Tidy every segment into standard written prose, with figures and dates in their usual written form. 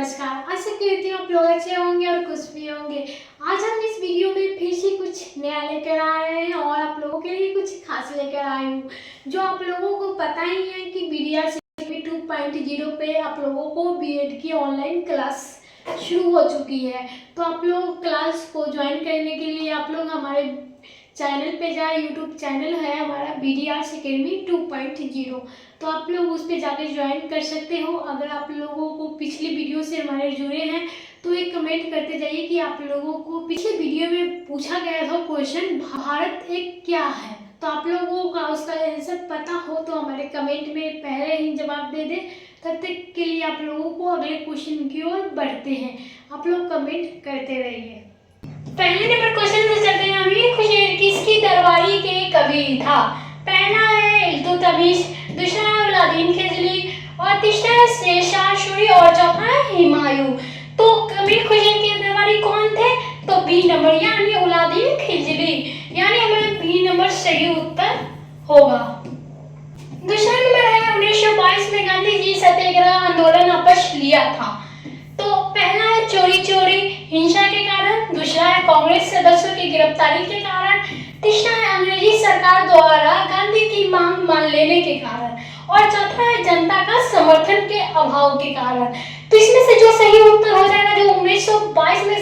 नमस्कार। आशा करती हूँ आप लोग अच्छे होंगे और खुश भी होंगे। आज हम इस वीडियो में फिर से कुछ नया लेकर आ रहे हैं और आप लोगों के लिए कुछ खास लेकर आए हूँ। जो आप लोगों को पता ही है कि बीडीआर अकेडमी 2.0 पे आप लोगों को बीएड की ऑनलाइन क्लास शुरू हो चुकी है। तो आप लोग क्लास को ज्वाइन करने के लिए आप लोग हमारे चैनल पे जाए। यूट्यूब चैनल है हमारा बीडीआर अकेडमी 2.0, तो आप लोग उस पर जाकर ज्वाइन कर सकते हो। अगर आप लोगों को पिछली वीडियो से हमारे जुड़े हैं तो एक कमेंट करते जाइए कि आप लोगों को पिछले वीडियो में पूछा गया था क्वेश्चन, भारत एक क्या है। तो आप लोगों का उसका आंसर पता हो तो हमारे कमेंट में पहले ही जवाब दे दें। तब तक के लिए आप लोगों को अगले क्वेश्चन की ओर बढ़ते हैं। आप लोग कमेंट करते रहिए। पहले नंबर क्वेश्चन से चलते हैं। अमीर खुशैर किसकी दरबारी के कवि था? पहला है इल्तुतमिश, दूसरा है अलाउद्दीन खिलजी और तीसरा है शेरशाह सूरी और चौथा है हुमायूं। तो अमीर खुशैर के दरबारी कौन थे? तो बी नंबर यानी अलाउद्दीन खिलजी, यानी हमारा बी नंबर सही उत्तर होगा। दूसरा नंबर है 1922 में गांधी जी सत्याग्रह आंदोलन आपस लिया था। तो पहला है चोरी चोरी हिंसा के कारण, दूसरा है कांग्रेस सदस्यों की गिरफ्तारी के कारण, तीसरा है अंग्रेजी सरकार द्वारा गांधी की मांग मान लेने के कारण और चौथा है जनता का समर्थन के अभाव के कारण। तो इसमें से जो सही उत्तर हो जाएगा, जो 1922 में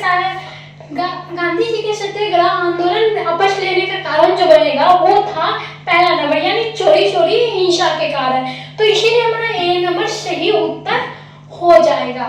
गांधी जी के सत्याग्रह आंदोलन आपस लेने का कारण जो बनेगा वो था पहला नंबर यानी चोरी चोरी हिंसा के कारण। तो इसीलिए हमारा ए नंबर सही उत्तर हो जाएगा।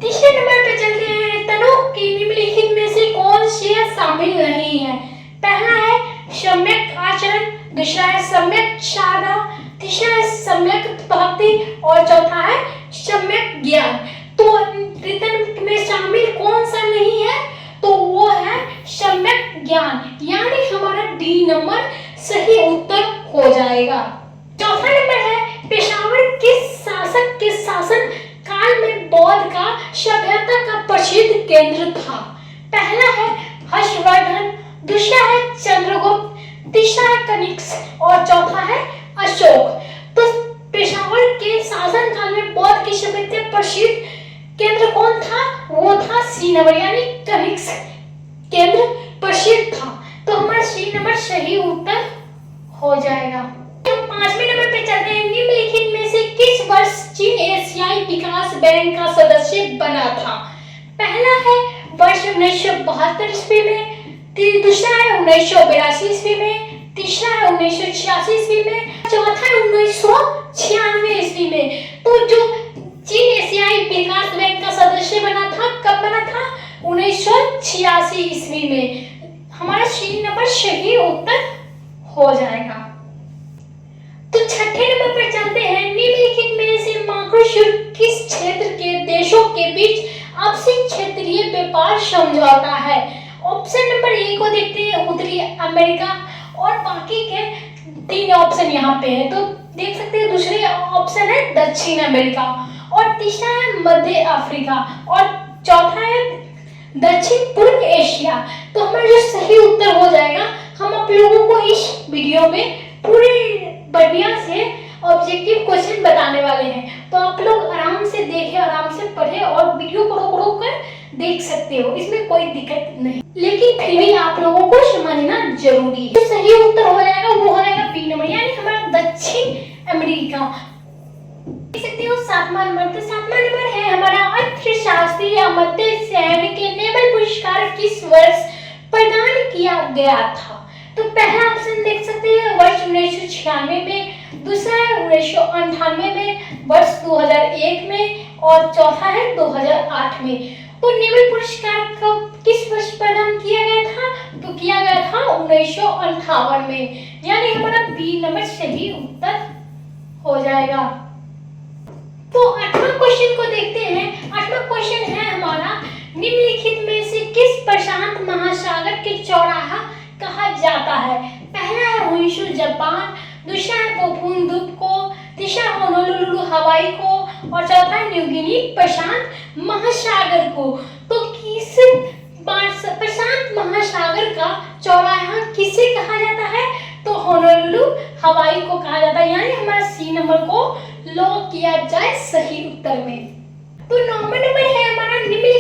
तीसरे नंबर पे चलते हैं। तनु की निम्नलिखित में से कौन सी शामिल नहीं है? पहला है सम्यक आचरण, दूसरा है सम्यक श्रद्धा, तीसरा है सम्यक भक्ति और चौथा है सम्यक ज्ञान। तो तनु में शामिल कौन सा नहीं है? तो वो है सम्यक ज्ञान, यानी हमारा डी नंबर सही उत्तर हो जाएगा। चौथा नंबर है पेशावर किस शासक के शासन काल में बौद्ध का सभ्यता का प्रसिद्ध केंद्र था? पहला है हर्षवर्धन, दूसरा है चंद्रगुप्त, तीसरा है कनिष्क और चौथा है अशोक। तो पेशावर के शासन काल में बौद्ध की सभ्यता प्रसिद्ध केंद्र कौन था? वो था सी नंबर यानी कनिष्क केंद्र प्रसिद्ध था। तो हमारा सी नंबर सही उत्तर हो जाएगा। पांचवें नंबर पे चलते हैं। निम्नलिखित में से किस वर्ष चीन एशियाई विकास बैंक का सदस्य बना था? पहला है वर्ष 1972 ईस्वी में, दूसरा है 1982 ईस्वी में, तीसरा है 1986 ईस्वी में, चौथा है 1996 ईस्वी में। तो जो चीन एशियाई विकास बैंक का सदस्य बना था, कब बना था? 1986 ईस्वी में। हमारा सी नंबर सही उत्तर हो जाएगा। तो छठे नंबर पर चलते हैं। निम्नलिखित में से मर्कोसुर किस क्षेत्र के देशों के बीच आपसी क्षेत्रीय व्यापार समझौता है? ऑप्शन नंबर ए को देखते हैं उत्तरी अमेरिका और बाकी के तीन ऑप्शन यहाँ पे है। तो देख सकते हैं दूसरे ऑप्शन है दक्षिण अमेरिका और तीसरा है मध्य अफ्रीका और चौथा है दक्षिण पूर्व एशिया। तो हमारा जो सही उत्तर हो जाएगा, हम आप लोगों को इस वीडियो में पूरे बढ़िया से ऑब्जेक्टिव क्वेश्चन बताने वाले हैं। तो आप लोग आराम से देखें, आराम से पढ़ें और वीडियो को रोक रोक कर देख सकते हो, इसमें कोई दिक्कत नहीं, लेकिन फिर भी आप लोगों को समझना जरूरी है। तो सही उत्तर हो जाएगा वो हो जाएगा बी नंबर यानी हमारा दक्षिण अमेरिका। देख सकते हो सातवां नंबर। तो सातवां नंबर है हमारा अर्थशास्त्री अमर्त्य सेन के नोबेल पुरस्कार किस वर्ष प्रदान किया गया था? तो पहला ऑप्शन देख सकते हैं वर्ष 1996 में, दूसरा है 1998 में, वर्ष 2001 में और चौथा है 2008 में। तो नोबेल पुरस्कार कब किस वर्ष प्रदान किया गया था? तो किया गया था 1958 में, यानी हमारा बी नंबर सही उत्तर हो जाएगा। तो आठवां क्वेश्चन को देखते हैं। आठवां क्वेश्चन है हमारा निम्नलिखित में से किस प्रशांत महासागर के चौराहा कहा जाता है? पहला है होन्शु जापान, दूसरा है कोफून द्वीप को, तीसरा होनोलुलु हवाई को और चौथा है न्यू गिनी प्रशांत महासागर को। तो किस प्रशांत महासागर का चौराहा किसे कहा जाता है? तो होनोलुलु हवाई को कहा जाता है, यानी हमारा सी नंबर को लॉक किया जाए सही उत्तर में। तो नंबर है हमारा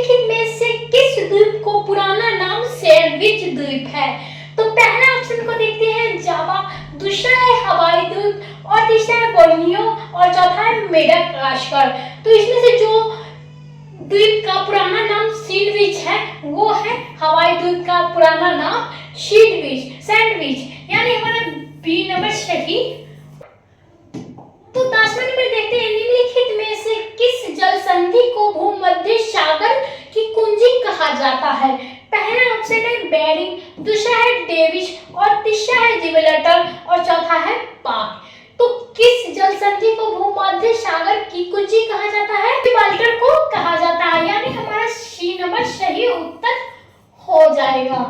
निम्नलिखित में से किस द्वीप को पुराना नाम सैंडविच द्वीप है? तो पहला ऑप्शन को देखते हैं जावा, दूसरा है हवाई द्वीप और तीसरा है बोर्नियो और चौथा है मेडागास्कर। तो इसमें से जो द्वीप का पुराना नाम सैंडविच है वो है हवाई द्वीप का पुराना नाम सैंडविच, यानी हमारा बी नंबर सही। तो 10वां नंबर देखते हैं, निम्नलिखित में से किस जल संधि को भूमध्य सागर की कुंजी कहा जाता है? पहला ऑप्शन है बेरिंग, दूसरा है डेविस और तीसरा है जिब्राल्टर और चौथा है पाक। तो किस जल संधि को भूमध्य सागर की कुंजी कहा जाता है? जिब्राल्टर को कहा जाता है, यानी हमारा सी नंबर सही उत्तर हो जाएगा।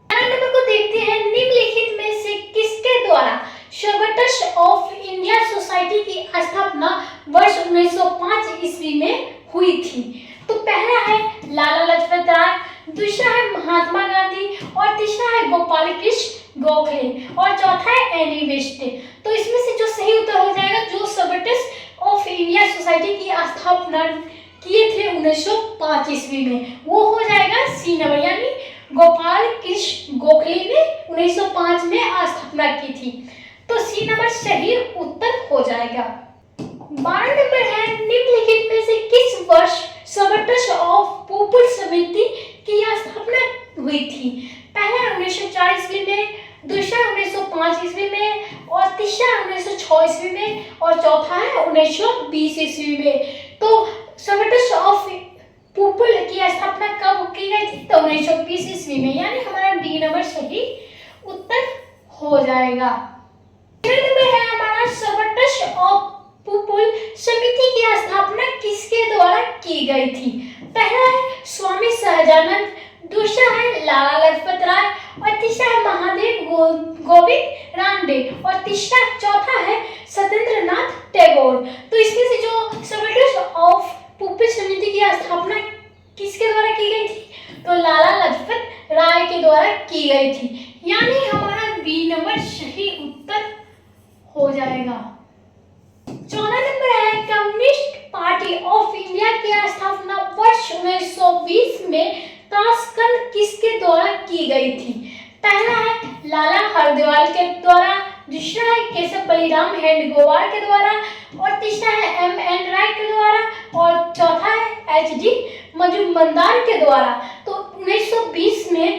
11 नंबर को देखते हैं, निम्नलिखित में से किसके द्वारा सर्वोटस ऑफ इंडिया सोसाइटी की स्थापना वर्ष 1905 ईस्वी में हुई थी? तो पहला है लाला लाजपत राय, दूसरा है महात्मा गांधी और तीसरा है गोपाल कृष्ण गोखले और चौथा है एनी बेस्ट। तो इसमें से जो सही उत्तर हो जाएगा, जो सर्वोटस ऑफ इंडिया सोसाइटी की स्थापना किए थे 1905 ईस्वी में, वो हो जाएगा सी नंबर, यानी गोपाल कृष्ण गोखले ने 1905 में स्थापना की थी। तो सी नंबर सही उत्तर हो जाएगा। 12 नंबर है, निम्नलिखित में से किस वर्ष सर्वोटस ऑफ पीपुल समिति की स्थापना हुई थी? पहला 1904 ईस्वी में, दूसरा 1905 ईस्वी में और तीसरा 1906 ईस्वी में और चौथा है 1920 ईस्वी में। तो सर्वोटस ऑफ पीपुल की स्थापना कब की गई थी? तो 1920 ईस्वी में, यानी हमारा डी नंबर सही उत्तर हो जाएगा। नंबर है हमारा, सर्वोटस ऑफ पीपुल समिति की स्थापना किसके द्वारा की गई थी? पहला है स्वामी सहजानंद, दूसरा है लाला लाजपत राय और तीसरा है महादेव गोविंद रानडे और चौथा है सत्येंद्र नाथ टैगोर। तो इसमें से जो सर्वोटस ऑफ पीपुल समिति की स्थापना किसके द्वारा की गई थी? तो लाला लाजपत राय के द्वारा की गई थी, यानी हमारा बी नंबर सही उत्तर हो जाएगा। 14 नंबर है, कम्युनिस्ट पार्टी ऑफ इंडिया की स्थापना वर्ष 1920 में ताशकंद किसके द्वारा की गई थी? पहला है लाला हरदयाल के द्वारा, दूसरा है केशव बलिराम हेडगेवार के द्वारा और तीसरा है एम.एन. राय के द्वारा और चौथा है एच.डी. मजुमदार के द्वारा। तो 1920 में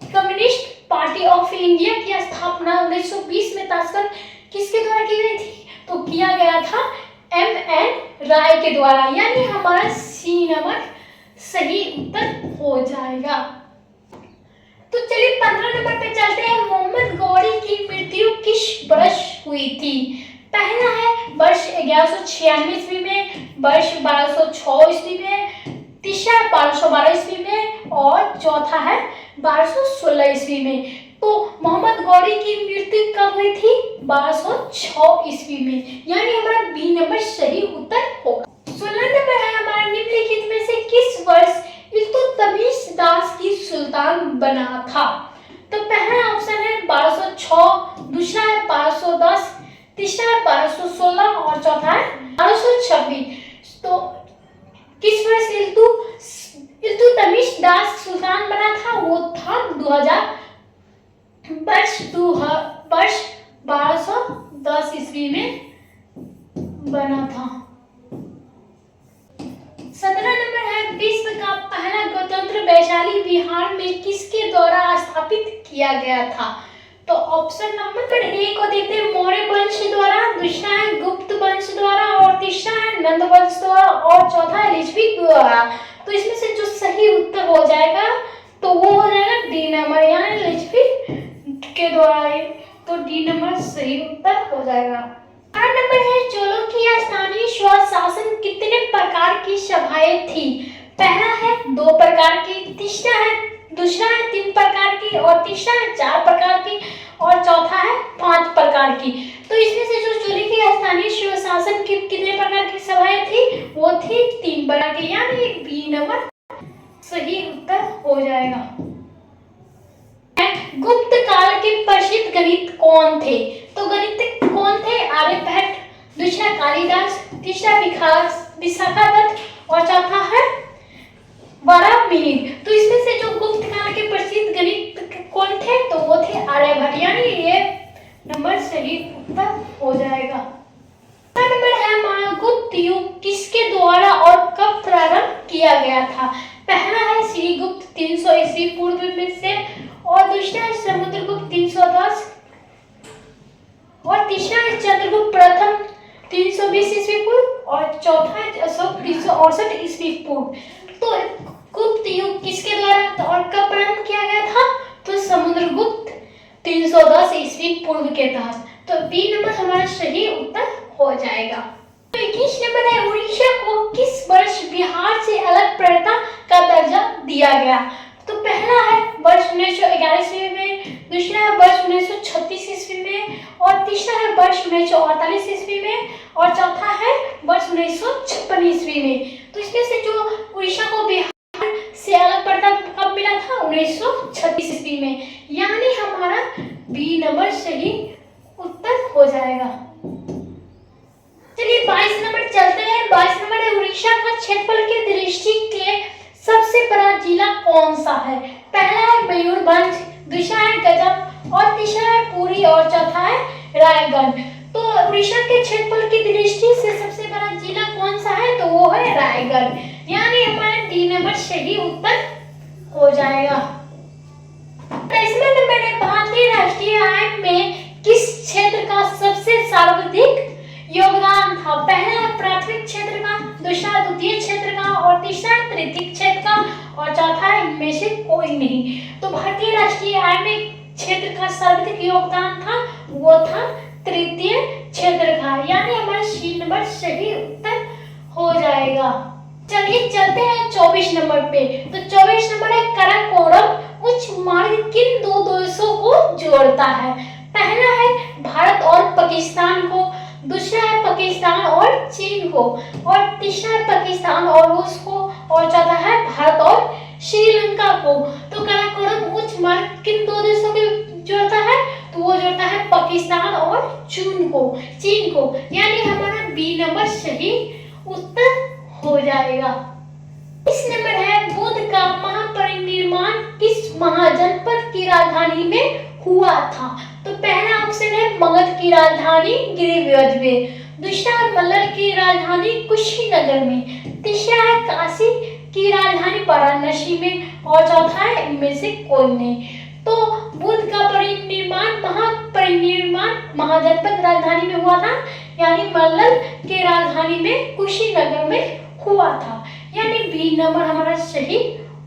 कम्युनिस्ट पार्टी ऑफ इंडिया की स्थापना 1920 में ताशकंद किसके द्वारा की गई थी? तो किया गया था एम.एन. राय के द्वारा, यानी हमारा सी नंबर सही उत्तर हो जाएगा। तो चलिए 15 नंबर पे चलते हैं, मोहम्मद गौरी की मृत्यु किस वर्ष हुई थी? पहला है वर्ष 1196 ईस्वी में, वर्ष 1206 ईस्वी में, तीसरा 1212 ईस्वी में और चौथा है 1216 ईस्वी में। तो मोहम्मद गौरी की मृत्यु कब हुई थी? 1206 ईस्वी में, यानी हमारा बी नंबर सही उत्तर होगा। 16 नंबर है हमारा, निम्नलिखित में से किस वर्ष इल्तुतमिश दास की सुल्तान बना था? तो पहला ऑप्शन है 1206, दूसरा है 1210, तीसरा है 1216 और चौथा है 1226। तो किस वर्ष इल्तुतमिश दास सुल्तान बना था? वो था 2000 वर्ष 1210 ईस्वी में बना था। 17 नंबर है, विश्व का पहला गणतंत्र वैशाली बिहार में किसके द्वारा स्थापित किया गया था? तो ऑप्शन नंबर ए को देखते हैं, मौर्य वंश द्वारा, दूसरा है गुप्त वंश द्वारा और तीसरा है नंद वंश द्वारा और चौथा है लिच्छवी द्वारा। तो इसमें से जो सही उत्तर हो जाएगा तो वो हो जाएगा डी नंबर, यानी लिच्छवी के द्वारा। तो डी नंबर सही उत्तर हो जाएगा। 8 नंबर है, चोलों की स्थानीय स्वशासन कितने प्रकार की सभाएं थी? पहला है 2 प्रकार की, दूसरा है 3 प्रकार की और तीसरा है 4 प्रकार की और चौथा है 5 प्रकार की। तो इसमें से जो चोली की स्थानीय स्वशासन की कितने प्रकार की सभाएं थी? वो थी 3 प्रकार की, यानी बी नंबर सही उत्तर हो जाएगा। गुप्त काल के प्रसिद्ध गणित कौन थे? तो गणित कौन थे? आर्यभट्ट, दूसरा कालिदास, तीसरा विशाखादत्त और चौथा है गया था। पहला है श्रीगुप्त 300 ईस्वी पूर्व में से, और दूसरा है समुद्रगुप्त 310, और तीसरा है चंद्रगुप्त प्रथम 320 ईस्वी पूर्व, और चौथा है अशोक 368 ईस्वी पूर्व। तो गुप्त युग किसके द्वारा और कब प्रारंभ किया गया था? तो समुद्रगुप्त 310 ईस्वी पूर्व के तहत। तो बी नंबर हमारा सही उत्तर हो जाएगा। तो 21 नंबर है उड़ीसा को किस वर्ष बिहार से अलग प्रदेश का दर्जा दिया गया? तो पहला है वर्ष 1911 ईस्वी में, दूसरा है वर्ष 1936 ईस्वी में, और तीसरा है वर्ष 1948 ईस्वी में, और चौथा है वर्ष 1956 ईस्वी में। तो इसमें से जो उड़ीसा को बिहार से अलग पड़ता कब मिला था? 1936 ईस्वी में, यानी हमारा बी नंबर सही उत्तर हो जाएगा। चलिए 22 नंबर चलते हैं। 22 नंबर है उड़ीसा का क्षेत्रफल की दृष्टि के सबसे बड़ा जिला कौन सा है? पहला है मयूरभंज, दूसरा है गजब, और तीसरा है पुरी, और चौथा है रायगढ़। तो उड़ीसा के क्षेत्रफल की दृष्टि से सबसे बड़ा जिला कौन सा है? तो वो है रायगढ़, यानी हमारा डी नंबर सही उत्तर हो जाएगा। 23वां नंबर है भारतीय राष्ट्रीय आय में किस क्षेत्र का सबसे सर्वाधिक योगदान था? पहला है प्राथमिक क्षेत्र का, दूसरा द्वितीय क्षेत्र का, और तीसरा तृतीय क्षेत्र का, और चौथा है इनमें से कोई नहीं। तो भारतीय राष्ट्रीय आय में क्षेत्र का सर्वाधिक योगदान था वो था तृतीय क्षेत्र का, यानी हमारा सी नंबर सही उत्तर हो जाएगा। चलिए चलते हैं 24 नंबर पे। तो 24 नंबर है काराकोरम उच्च मार्ग किन दो देशों को जोड़ता है? पहला है भारत और पाकिस्तान को, दूसरा है पाकिस्तान और चीन को, और तीसरा है पाकिस्तान और रूस को, और चौथा है भारत और श्रीलंका को। तो काराकोरम उच्च मार्ग किन दो देशों को जोड़ता है? तो वो जोड़ता है पाकिस्तान और चीन को, यानी हमारा बी नंबर सही उत्तर हो जाएगा। इस नंबर है बुद्ध का महापरिनिर्वाण किस महाजनपद की राजधानी में हुआ था? तो पहला ऑप्शन है मगध की राजधानी गिरिध्वज में, दूसरा है मल्ल की राजधानी कुशीनगर में, तीसरा है काशी की राजधानी वाराणसी में, और चौथा है इनमें से कोई नहीं। तो बुद्ध का महापरिनिर्वाण महाजनपद राजधानी में हुआ था, यानी मल्ल की राजधानी में कुशीनगर में हुआ था, यानी बी नंबर हमारा सही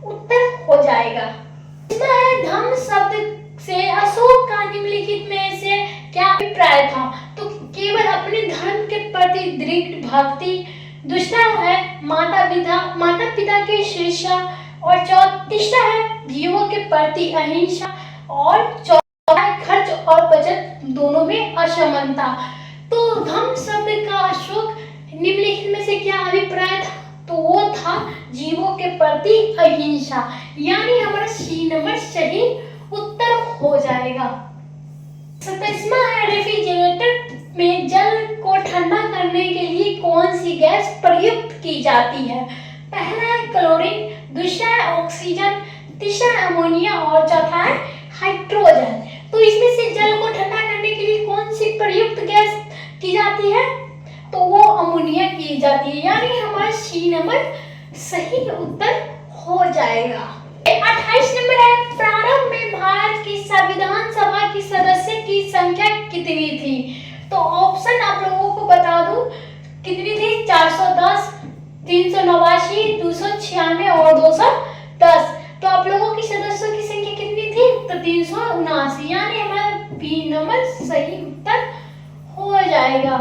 उत्तर हो जाएगा। इसमें है धम्म शब्द से अशोक का निम्नलिखित में से क्या अभिप्राय था? तो केवल अपने धर्म के प्रति दृढ़ भक्ति, दूसरा है माता पिता की शिक्षा, और तीसरा है जीवों के प्रति अहिंसा, और चौथा है खर्च और बचत दोनों में असमानता। तो धम्म शब्द का अशोक निम्नलिखित में से क्या अभिप्राय था? तो वो था जीवों के प्रति अहिंसा, यानी हमारा सी नंबर सही उत्तर हो जाएगा। 27वां है रेफ्रिजरेटर में जल को ठंडा करने के लिए कौन सी गैस प्रयुक्त की जाती है? पहला है क्लोरीन, दूसरा है ऑक्सीजन, तीसरा है अमोनिया, और चौथा है हाइड्रोजन। तो इसमें से जल को ठंडा करने के लिए कौन सी प्रयुक्त गैस की जाती है? तो वो अमोनिया की जाती है, यानी हमारा सी नंबर सही उत्तर हो जाएगा। 28 नंबर है प्रारंभ में भारत की संविधान सभा की सदस्य की संख्या कितनी थी? तो ऑप्शन आप लोगों को बता दूं कितनी थी? 410, 389, 296 और 210। तो आप लोगों की सदस्यों की संख्या कितनी थी? तो 379, यानी हमारा बी नंबर सही उत्तर हो जाएगा।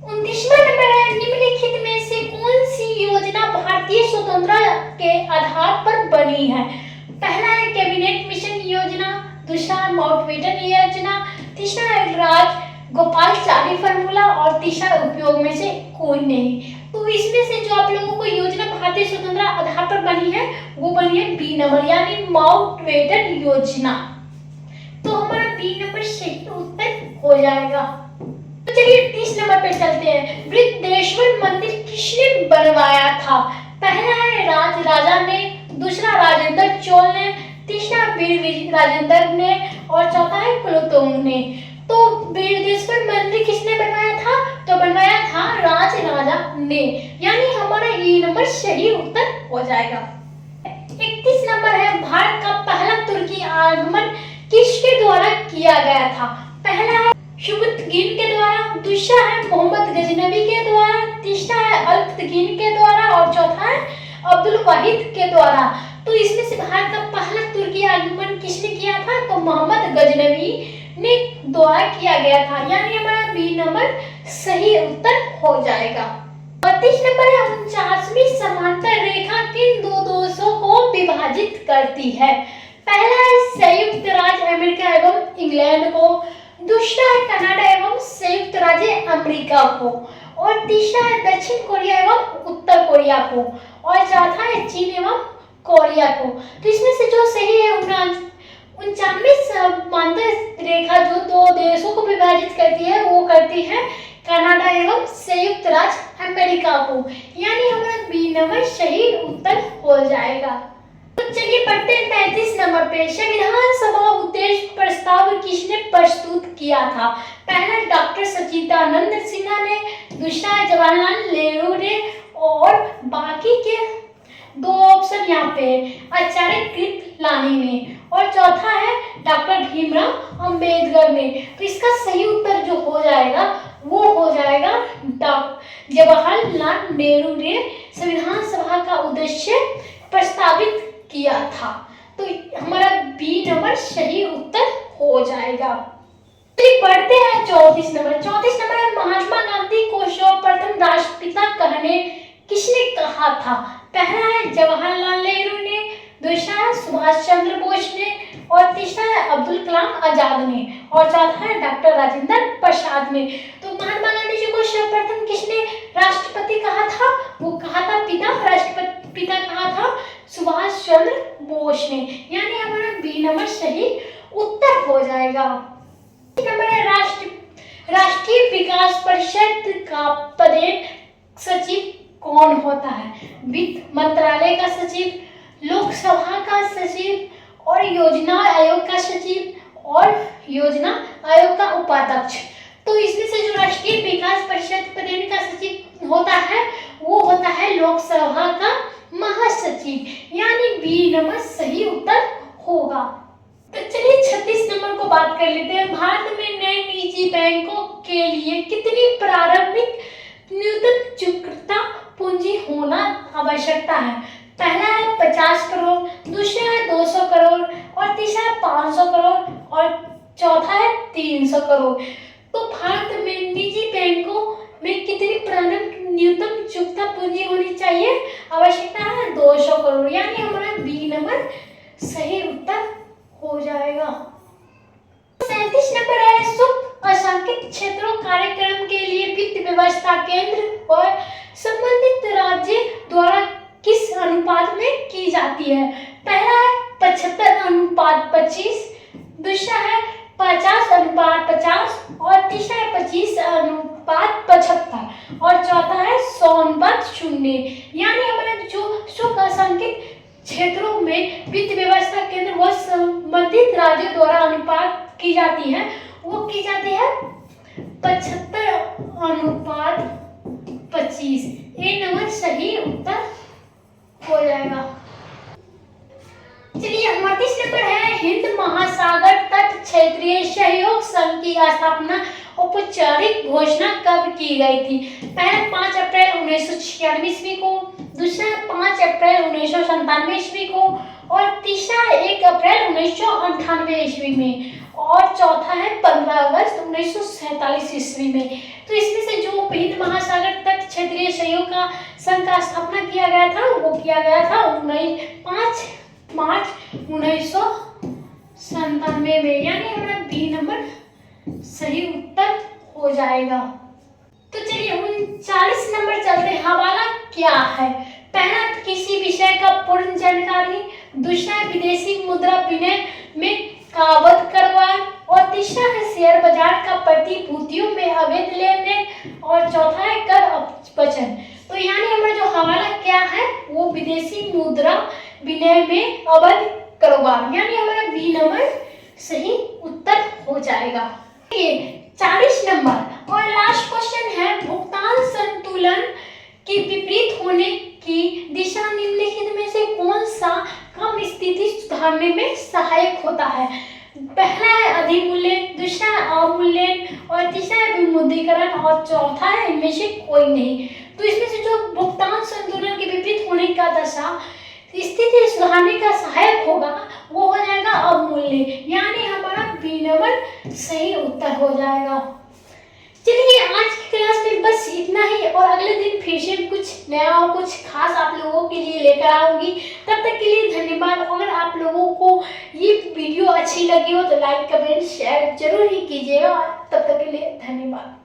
29वां नंबर है निम्नलिखित में से कौन सी योजना भारतीय स्वतंत्रता के आधार पर बनी है? पहला है कैबिनेट मिशन योजना, दूसरा है माउंटबेटन योजना, तीसरा है राज गोपालचारी फार्मूला, और तीसरा उपयोग में से कोई नहीं। तो इसमें से जो आप लोगों को योजना भारतीय स्वतंत्रता आधार पर बनी है वो बनी है बी नंबर, यानी माउंटबेटन योजना। तो हमारा बी नंबर सही उत्तर हो जाएगा। तो चलिए 30 नंबर पे चलते हैं। वृद्धेश्वर मंदिर किसने बनवाया था? पहला है राजा ने, दूसरा राजेंद्र चोल ने, तीसरा वीर राजेंद्र ने, और चौथा है कुलोत्तुंग ने। तो वृद्धेश्वर मंदिर किसने बनवाया था? तो बनवाया था राजा ने, यानी हमारा ये नंबर सही उत्तर हो जाएगा। 31 नंबर है, भारत का पहला तुर्की आगमन किसके द्वारा किया गया था? पहला है शुबुतगीन के द्वारा, दूसरा है मोहम्मद गजनवी के द्वारा, तीसरा है अल्पतगीन के द्वारा और चौथा है अब्दुल वाहिद के द्वारा। तो इसमें से भारत का पहला तुर्की आगमन किसने किया था? तो मोहम्मद गजनवी ने द्वारा किया गया था, यानी हमारा बी नंबर सही उत्तर हो जाएगा। 32 नंबर है, 49वीं समांतर रेखा किन दो देशों को विभाजित करती है? पहला है संयुक्त राज्य अमेरिका एवं इंग्लैंड को, दूसरा है कनाडा एवं संयुक्त राज्य अमेरिका को और तीसरा है दक्षिण कोरिया एवं उत्तर कोरिया को और चौथा है चीन एवं कोरिया को। तो इसमें से जो सही है 49वीं समांतर रेखा जो दो देशों को विभाजित करती है वो करती है कनाडा एवं संयुक्त राज्य अमेरिका को, यानी हमारा बी नंबर सही उत्तर हो जाएगा। तो चलिए पढ़ते हैं 35 नंबर पे, संविधान सभा उद्देश्य प्रस्ताव किसने प्रस्तुत किया था? पहला डॉक्टर सच्चिदानंद सिन्हा ने, दूसरा जवाहरलाल नेहरू ने और बाकी के दो ऑप्शन यहाँ पे आचार्य कृपलानी ने और चौथा है डॉक्टर भीमराव अंबेडकर ने। तो इसका सही उत्तर जो हो जाएगा वो हो जाएगा जवाहरलाल नेहरू ने संविधान सभा का उद्देश्य प्रस्तावित किया था, तो हमारा बी नंबर सही उत्तर हो जाएगा। पढ़ते हैं 34 नंबर। 34 नंबर है, महात्मा गांधी को सर्वप्रथम राष्ट्रपिता कहने किसने कहा था? पहला है जवाहरलाल नेहरू ने, दूसरा है सुभाष चंद्र बोस ने और तीसरा है अब्दुल कलाम आजाद ने और चौथा है डॉक्टर राजेंद्र प्रसाद ने। तो महात्मा गांधी जी को सर्वप्रथम किसने राष्ट्रपति कहा था? वो कहा था पिता कहा था सुभाष चंद्र बोस ने, यानी हमारा बी नंबर सही उत्तर हो जाएगा। नंबर है, राष्ट्रीय विकास परिषद का प्रदेश सचिव कौन होता है? वित्त मंत्रालय का सचिव, लोकसभा का सचिव और योजना आयोग का सचिव और योजना आयोग का उपाध्यक्ष। तो इसमें से जो राष्ट्रीय विकास परिषद प्रदेश का सचिव होता है वो होता है लोकसभा का महासचिव, यानी बी नंबर सही उत्तर होगा। तो चलिए 36 नंबर को बात कर लेते हैं। भारत में नए निजी बैंकों के लिए कितनी प्रारंभिक न्यूनतम चुकता पूंजी होना आवश्यकता है? पहला है 50 करोड़, दूसरा है 200 करोड़ और तीसरा है 500 करोड़ और चौथा है 300 करोड़। तो भारत में निजी बैंकों में कितनी प्रारंभिक न्यूनतम चुकता पूंजी होनी चाहिए? आवश्यकता है 200 करोड़, यानी हमारा बी नंबर सही उत्तर हो जाएगा। 37 नंबर है, सूक्ष्म असंख्यित क्षेत्रों कार्यक्रम के लिए वित्त व्यवस्था केंद्र और संबंधित राज्य द्वारा किस अनुपात में की जाती है? पहला है 75:25, दूसरा है 50:50 और तीसरा है 25:75 और चौथा है 100:0, यानी हमारा जो सूक्ष्म असंख्यित क्षेत्रों में वित्त व्यवस्था केंद्र व संबंधित राज्यों द्वारा अनुपात की जाती है वो की जाती है 75:25। ये नंबर सही उत्तर हो जाएगा। चलिए 38 नंबर है, हिंद महासागर तट क्षेत्रीय सहयोग संघ की स्थापना औपचारिक घोषणा कब की गई थी? पहला 5 अप्रैल 1996 ईस्वी को, दूसरा 5 अप्रैल 1997 ईस्वी को और तीसरा 1 अप्रैल 1998 ईस्वी में और चौथा है 15 अगस्त 1947 ईस्वी में। तो इसमें से जो हिंद महासागर तट क्षेत्रीय सहयोग का संघ का स्थापना किया गया था वो किया गया था 5 मार्च 1997 में, यानी हमारा बी नंबर सही उत्तर हो जाएगा। तो चलिए 39 नंबर चलते हैं। हवाला क्या है? पहला किसी विषय का पूर्ण जानकारी, दूसरा है विदेशी मुद्रा विनिमय में काबद करवाए और तीसरा है शेयर बाजार का प्रतिभूतियों में अवैध लेन देन और चौथा है कर अपचन। तो यानी हमारा जो हवाला क्या है वो विदेशी मुद्रा विनिमय में अवैध कारोबार, यानी हमारा बी नंबर सही उत्तर हो जाएगा। 40 नंबर। और लास्ट क्वेश्चन है, भुगतान संतुलन के विपरीत होने की दिशा निम्नलिखित में से कौन सा कम स्थिति सुधारने में सहायक होता है? पहला है अधिमूल्यन, दूसरा है अवमूल्यन, और तीसरा है विमुद्रीकरण, और चौथा है इनमें से कोई नहीं। तो इसमें से जो भुगतान संतुलन के विपरीत होने का दशा स्थिति सुधारने का सहायक होगा वो हो जाएगा अवमूल्यन, यानी हमारा बी नंबर सही उत्तर हो जाएगा। चलिए आज की क्लास में बस इतना ही, और अगले दिन फिर से कुछ नया और कुछ खास आप लोगों के लिए लेकर आऊंगी। तब तक के लिए धन्यवाद। अगर आप लोगों को ये वीडियो अच्छी लगी हो तो लाइक कमेंट शेयर जरूर ही कीजिएगा। तब तक के लिए धन्यवाद।